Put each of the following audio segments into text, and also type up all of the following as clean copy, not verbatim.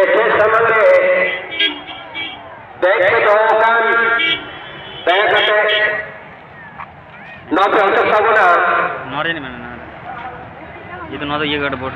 ऐसे समय देख तो kan देखते ना पे आवश्यकता बना नॉरे नहीं मैंने ये तो ना तो ये गड़बड़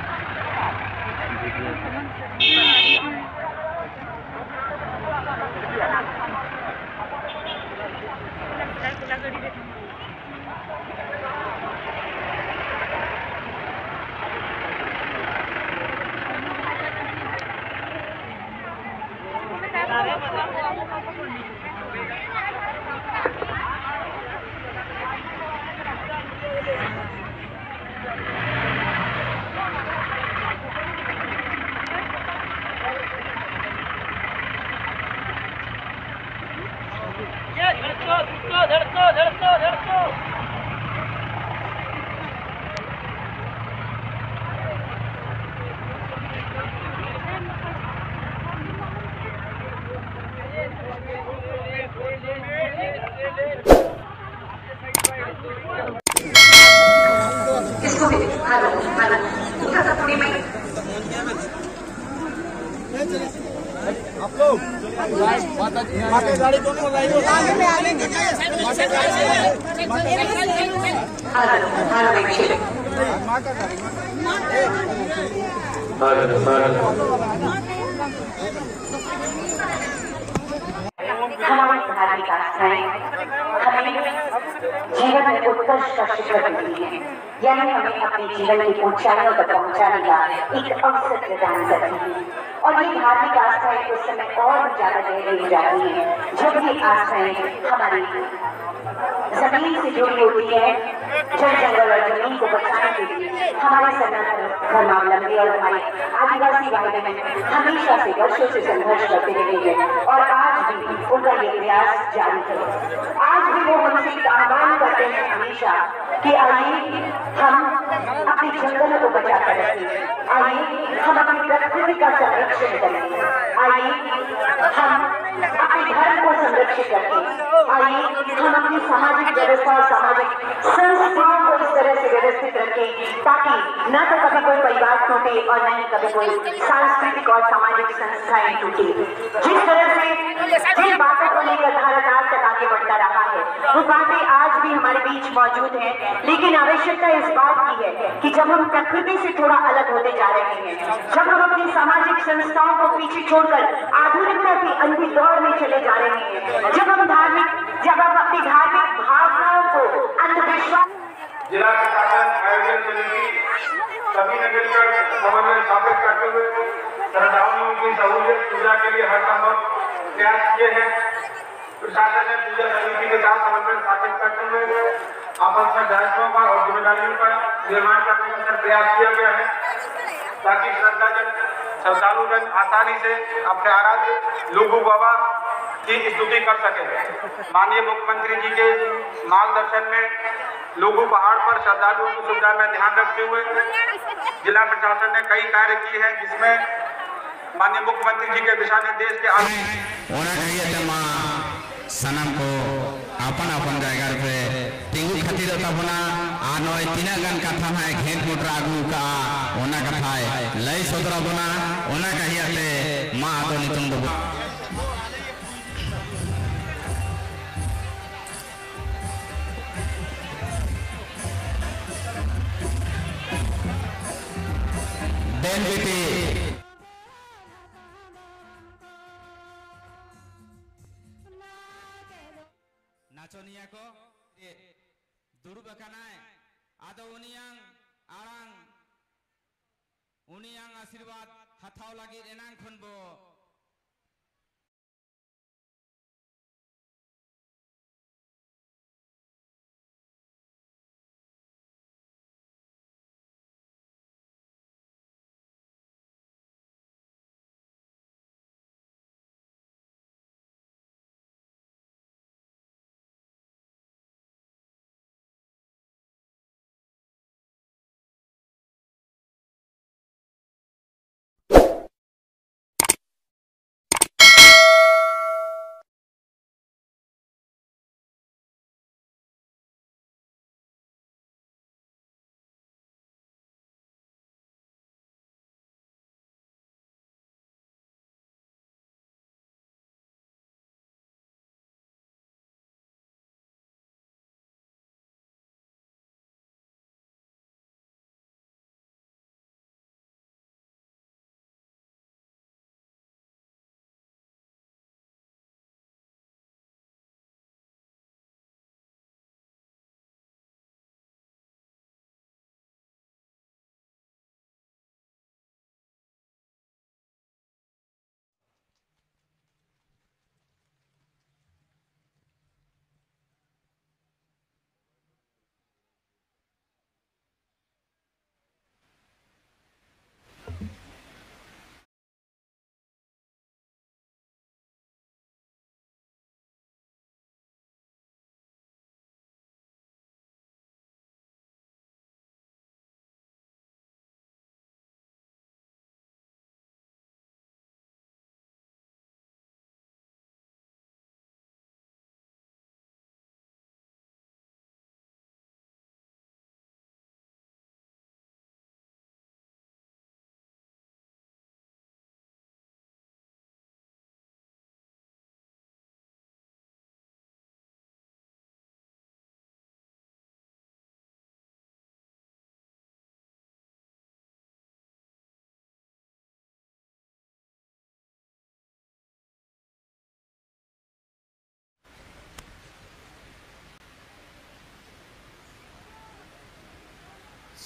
आप लोग गाड़ी दोनों आगे में आ लेंगे हमारी धार्मिक आस्थाएं हमें जीवन में उत्कर्ष का शिखर देती है, यानी हमें अपने जीवन की ऊंचाइयों तक पहुंचाने का एक अवसर प्रदान करती है। और ये धार्मिक आस्थाएं उस समय और भी ज्यादा गहरी हो जाती है जब ये आस्थाएं हमारी जमीन से जुड़ी होती है। जल जंगल और जमीन को बचाने के लिए हमारे सनातन धर्मावलंबी और हमारे आदिवासी भाई बहन हमेशा से वर्षों से संघर्ष करते रहे हैं और आज भी उनका ये प्रयास जारी है। आज भी वो हमसे एक आह्वान करते हैं हमेशा कि आइए हम अपने जंगलों को बचा कर रखें, आइए हम अपनी प्रकृति का संरक्षण करें, आइए हम अपने धर्म को संरक्षित रखें, आइए हम अपनी सामाजिक व्यवस्था और सामाजिक संस्थाओं को इस तरह से व्यवस्थित रखें ताकि न तो कभी कोई परिवार टूटे और न ही कभी कोई सांस्कृतिक और सामाजिक संस्थाएं टूटे। जिस तरह से जिन बातों को लेकर भारत आज तक आगे बढ़ता रहा है वो बातें आज भी हमारे बीच मौजूद हैं, लेकिन आवश्यकता इस बात की है कि जब हम प्रकृति से थोड़ा अलग होते जा रहे हैं, जब हम अपनी सामाजिक संस्थाओं को पीछे छोड़कर आधुनिकता की अंधी दौर में चले जा रहे हैं, जब हम अपनी धार्मिक भावनाओं को अंधविश्वास जिला प्रशासन आयोजन समिति सभी ने मिलकर समन्वय स्थापित करते हुए श्रद्धालुओं की सहूलियत पूजा के लिए हर संभव प्रयास किए हैं। प्रशासन ने पूजा समिति के साथ समन्वय स्थापित करते हुए आपस में दायित्वों का और जिम्मेदारियों का निर्माण करने का प्रयास किया गया है ताकि श्रद्धालुजन आसानी से अपने आराध्य लुगु बाबा की स्तुति कर सके। माननीय मुख्यमंत्री जी के मार्गदर्शन में लुगु पहाड़ पर श्रद्धालुओं की सुविधा में ध्यान रखते हुए जिला प्रशासन ने कई कार्य किए हैं, जिसमें माननीय मुख्यमंत्री जी के दिशा निर्देश के सनम को अपन अपन जगह पे तिंगु खातिर तबना आनो तीना गन कथा है घेट मोटर आगू का ओना कथा है लय सोदरा बना ओना कहियाते मां तो नितुम दो देन बेटी नाचोनिया को दुरु बकानाय आदो उनियांग आशीर्वाद हाथाव लगी एनांग खनबो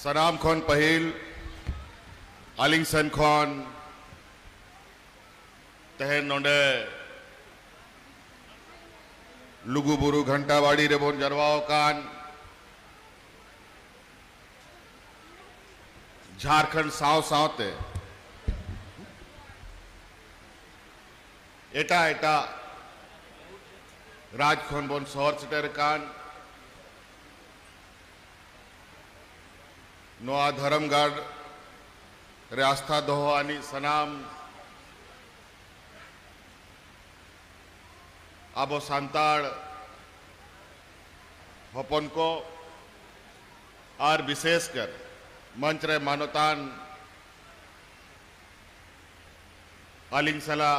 सनाम खन पहिल आलिंगसन खन तहन नोंडे लुगुबुरु घंटाबाड़ी रेबन जरवाओ कान झारखंड साव सावते एटा एटा राजखन बन शहर सेटर कान नोआ धर्मगढ़ रास्ता दोहानी सनाम आबो सांताड़ हपन को और विशेषकर मंच रे मानवतान आलिंगसला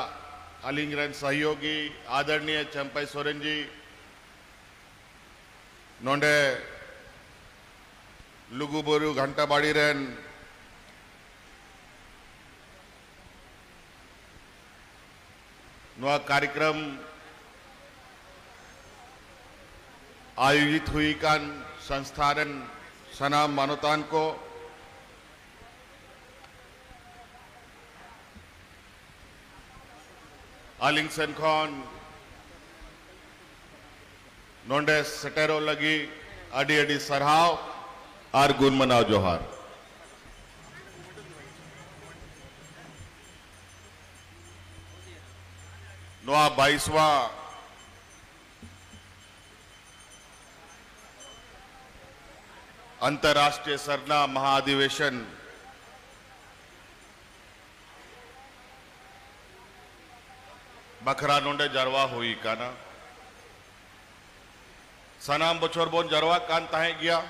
आलिंगरन सहयोगी आदरणीय चंपई सोरेन जी नोंडे लुगुबुरु घंटाबाड़ी रेन नवा कार्यक्रम आयोजित हुई कान संस्थान सनाम मानवतान को आलिंगसन खन नोंडे सेटेरो लगी अडी अडी सरहाव और गुण मनाव जोहार। नोआ 22वां अंतर्राष्ट्रीय सरना महाअधिवेशन बखरा नोंडे जरवा हुई काना सनाम बचोर बोन जरवा कान ताहे गया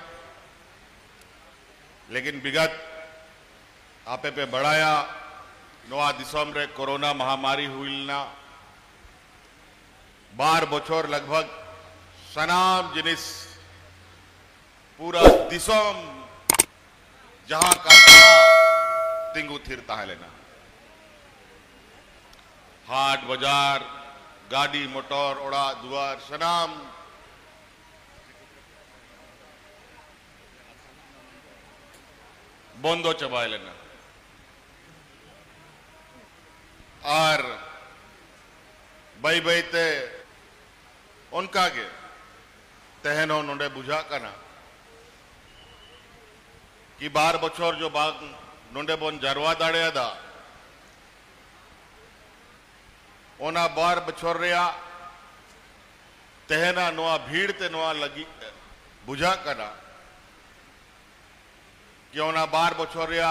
लेकिन विगत आपे पे बढ़ाया नोआ दिसम रे कोरोना महामारी हुई ना 12 बचोर लगभग सनाम जिनिस पूरा दिसम जहां का तिंगु थिरता है लेना हाट बाजार गाड़ी मोटर ओड़ा दुआर सनाम बंदो चबाए लेना और बई बईते उनका के तहनो नोंडे बुझा करना कि 12 बछर जो बाग नोंडे बोन जरवा दाड़े दा ओना 12 बछर रेया तहना नोआ भीड़ ते नोआ लगी बुझा करना कि ओना 12 बछर रेया